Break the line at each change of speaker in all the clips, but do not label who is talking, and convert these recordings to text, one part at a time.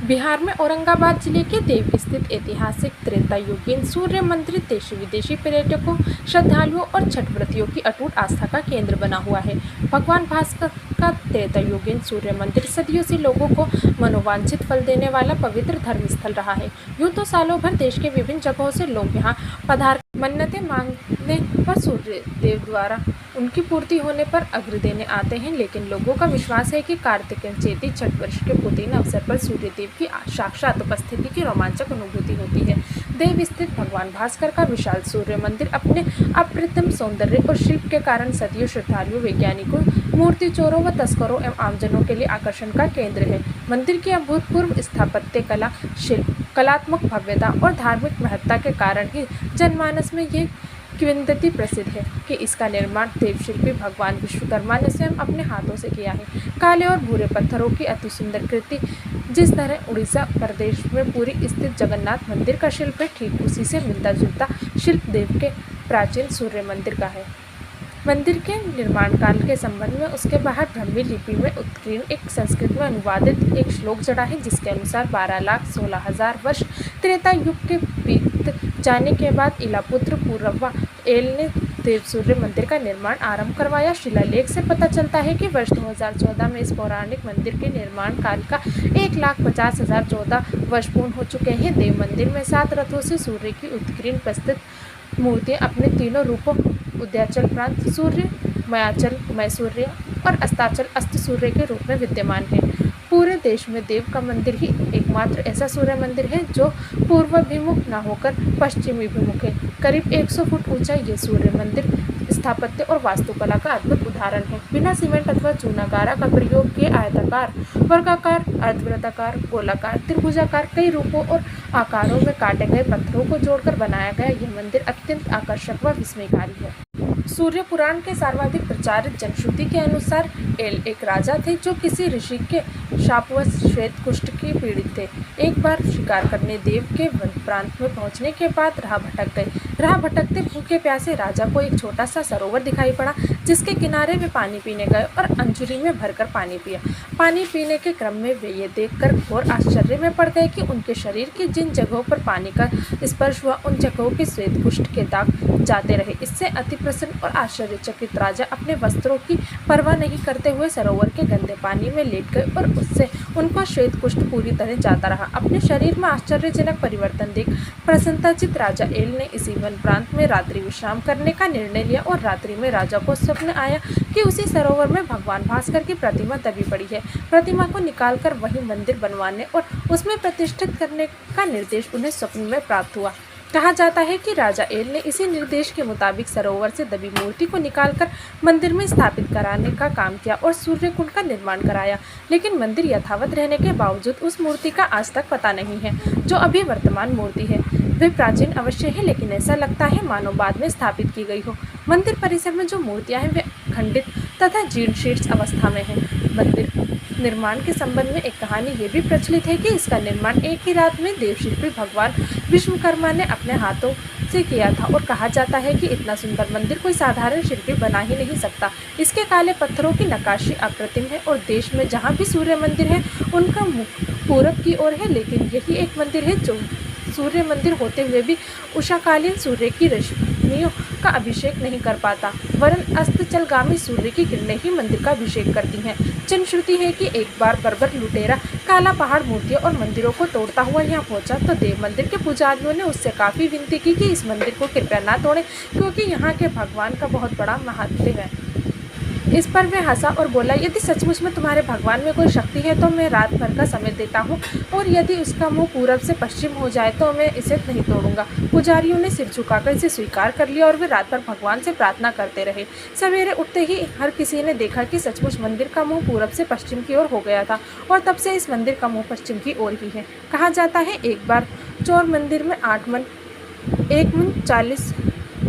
बिहार में औरंगाबाद जिले के देव स्थित ऐतिहासिक त्रेतायुगीन सूर्य मंदिर देशी विदेशी पर्यटकों, श्रद्धालुओं और छठ व्रतियों की अटूट आस्था का केंद्र बना हुआ है। भगवान भास्कर का त्रेतायुगीन सूर्य मंदिर सदियों से लोगों को मनोवांछित फल देने वाला पवित्र धर्म स्थल रहा है। यूं तो सालों भर देश के विभिन्न जगहों से लोग यहाँ पधार मन्नतें मांगने और सूर्य देव द्वारा उनकी पूर्ति होने पर अर्घ्य देने आते हैं, लेकिन लोगों का विश्वास है कि कार्तिक चेती छठ वर्ष के पूर्ण अवसर पर सूर्य देव की साक्षात उपस्थिति की रोमांचक अनुभूति होती है। देव स्थित भगवान भास्कर का विशाल सूर्य मंदिर अपने अप्रतिम सौंदर्य और शिल्प के कारण सदियों श्रद्धालुओं, वैज्ञानिकों, मूर्ति चोरों व तस्करों एवं आमजनों के लिए आकर्षण का केंद्र है। मंदिर की अभूतपूर्व स्थापत्य कला, शिल्प, कलात्मक भव्यता और धार्मिक महत्ता के कारण ही जनमानस में ये किंवदंती प्रसिद्ध है कि इसका निर्माण देवशिल्पी भगवान विश्वकर्मा ने स्वयं अपने हाथों से किया है। काले और भूरे पत्थरों की अति सुंदर कृति जिस तरह उड़ीसा प्रदेश में पुरी स्थित जगन्नाथ मंदिर का शिल्प है, ठीक उसी से मिलता जुलता शिल्प देव के प्राचीन सूर्य मंदिर का है। मंदिर के निर्माण काल के संबंध में उसके बाहर ब्राह्मी लिपि में उत्कीर्ण एक संस्कृत में अनुवादित एक श्लोक जड़ा है, जिसके अनुसार 12,16,000 वर्ष त्रेता युग के बीत जाने के बाद इलापुत्र पूर्वा एल ने देव सूर्य मंदिर का निर्माण आरंभ करवाया। शिलालेख से पता चलता है कि वर्ष 2014 में इस पौराणिक मंदिर के निर्माण काल का 1,50,014 वर्ष पूर्ण हो चुके हैं। देव मंदिर में 7 रथों से सूर्य की उत्कीर्ण प्रस्तुत मूर्तियां अपने तीनों रूपों उदयाचल प्रांत सूर्य, मयाचल मय सूर्य और अस्ताचल अस्त सूर्य के रूप में विद्यमान है। पूरे देश में देव का मंदिर ही एकमात्र ऐसा सूर्य मंदिर है जो पूर्वाभिमुख न होकर पश्चिमाभिमुख है। करीब 100 फुट ऊंचा ये सूर्य मंदिर स्थापत्य और वास्तुकला का अद्भुत उदाहरण है। बिना सीमेंट अथवा चूनागारा का प्रयोग किए आयताकार, वर्गाकार, अर्धवृत्ताकार, गोलाकार, त्रिभुजाकार कई रूपों और आकारों में काटे गए पत्थरों को जोड़कर बनाया गया यह मंदिर अत्यंत आकर्षक व विस्मयकारी है। सूर्य पुराण के सर्वाधिक प्रचारित जनश्रुति के अनुसार एल एक राजा थे जो किसी ऋषि के शापवश श्वेत कुष्ठ के पीड़ित थे। एक बार शिकार करने देव के वन प्रांत में पहुंचने के बाद राह भटक गए। राह भटकते भूखे प्यासे राजा को एक छोटा सा सरोवर दिखाई पड़ा, जिसके किनारे वे पानी पीने गए और अंजुरी में भरकर पानी पिया। पानी पीने के क्रम में वे ये देखकर घोर आश्चर्य में पड़ गए कि उनके शरीर की जिन जगहों पर पानी का स्पर्श हुआ उन जगहों के श्वेत कुष्ठ के दाग जाते रहे। इससे अति प्रसन्न और आश्चर्यचकित राजा अपने वस्त्रों की परवाह नहीं करते हुए सरोवर के गंदे पानी में लेट गए और उससे उनका श्वेत कुष्ठ पूरी तरह जाता रहा। अपने शरीर में आश्चर्यजनक परिवर्तन देख प्रसन्नचित्त राजा एल ने इसी वन प्रांत में रात्रि विश्राम करने का निर्णय लिया और रात्रि में राजा को स्वप्न आया कि उसी सरोवर में भगवान भास्कर की प्रतिमा दबी पड़ी है। प्रतिमा को निकालकर वही मंदिर बनवाने और उसमें प्रतिष्ठित करने का निर्देश उन्हें स्वप्न में प्राप्त हुआ। कहा जाता है कि राजा एल ने इसी निर्देश के मुताबिक सरोवर से दबी मूर्ति को निकालकर मंदिर में स्थापित कराने का काम किया और सूर्य कुंड का निर्माण कराया, लेकिन मंदिर यथावत रहने के बावजूद उस मूर्ति का आज तक पता नहीं है जो अभी वर्तमान मूर्ति है। वे प्राचीन अवश्य है, लेकिन ऐसा लगता है मानो बाद में स्थापित की गई हो। मंदिर परिसर में जो मूर्तियां हैं वे खंडित तथा जीर्ण शीर्ष अवस्था में हैं। मंदिर निर्माण के संबंध में एक कहानी ये भी प्रचलित है कि इसका निर्माण एक ही रात में देवशिल्पी भगवान विश्वकर्मा ने अपने हाथों से किया था और कहा जाता है कि इतना सुंदर मंदिर कोई साधारण शिल्पी बना ही नहीं सकता। इसके काले पत्थरों की नक्काशी अप्रतिम है और देश में जहाँ भी सूर्य मंदिर है उनका मुख पूरब की ओर है, लेकिन यही एक मंदिर है जो सूर्य मंदिर होते हुए भी उषाकालीन सूर्य की रश्मियों का अभिषेक नहीं कर पाता, वरन अस्ताचलगामी सूर्य की किरणें ही मंदिर का अभिषेक करती हैं। जनश्रुति है कि एक बार बर्बर लुटेरा काला पहाड़ मूर्तियों और मंदिरों को तोड़ता हुआ यहाँ पहुंचा तो देव मंदिर के पुजारियों ने उससे काफ़ी विनती की कि इस मंदिर को कृपया ना तोड़ें, क्योंकि यहाँ के भगवान का बहुत बड़ा महत्व है। इस पर वे हंसा और बोला, यदि सचमुच में तुम्हारे भगवान में कोई शक्ति है तो मैं रात भर का समय देता हूँ, और यदि उसका मुंह पूरब से पश्चिम हो जाए तो मैं इसे नहीं तोड़ूंगा। पुजारियों ने सिर झुकाकर इसे स्वीकार कर लिया और वे रात भर भगवान से प्रार्थना करते रहे। सवेरे उठते ही हर किसी ने देखा कि सचमुच मंदिर का मुंह पूरब से पश्चिम की ओर हो गया था और तब से इस मंदिर का मुँह पश्चिम की ओर ही है। कहा जाता है एक बार चोर मंदिर में 8 मन 1 मन 40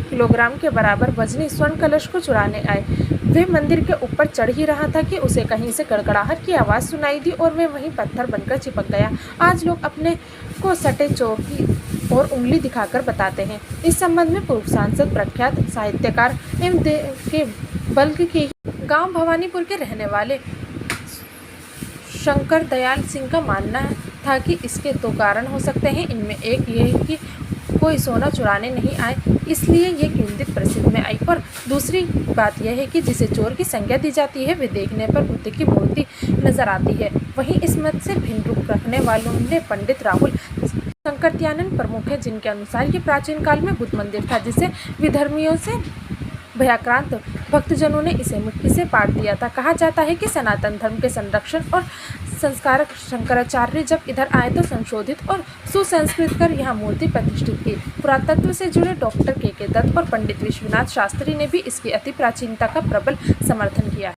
किलोग्राम के बराबर वजनी स्वर्ण कलश को चुराने आए। वह मंदिर के ऊपर चढ़ ही रहा था कि उसे कहीं से गड़गड़ाहट की आवाज़ सुनाई दी और वह वहीं पत्थर बनकर चिपक गया। आज लोग अपने को सटे चोर की और उंगली दिखाकर बताते हैं। इस संबंध में पूर्व सांसद, प्रख्यात साहित्यकार एवं के बल्कि के गांव भवानीपुर के रहने वाले शंकर दयाल सिंह का मानना था कि इसके दो कारण हो सकते हैं। इनमें एक ये है कि कोई सोना चुराने नहीं आए, इसलिए ये कीमती प्रसिद्ध में आई, और दूसरी बात यह है कि जिसे चोर की संज्ञा दी जाती है वे देखने पर बुद्ध की मूर्ति नजर आती है। वहीं इस मत से भिन्न रुख रखने वालों में पंडित राहुल शंकरत्यानंद प्रमुख है, जिनके अनुसार ये प्राचीन काल में बुद्ध मंदिर था, जिसे विधर्मियों से भयाक्रांत भक्तजनों ने इसे मिट्टी से पाट दिया था। कहा जाता है कि सनातन धर्म के संरक्षण और संस्कारक शंकराचार्य जब इधर आए तो संशोधित और सुसंस्कृत कर यहाँ मूर्ति प्रतिष्ठित की। पुरातत्व से जुड़े डॉक्टर के दत्त और पंडित विश्वनाथ शास्त्री ने भी इसकी अति प्राचीनता का प्रबल समर्थन किया।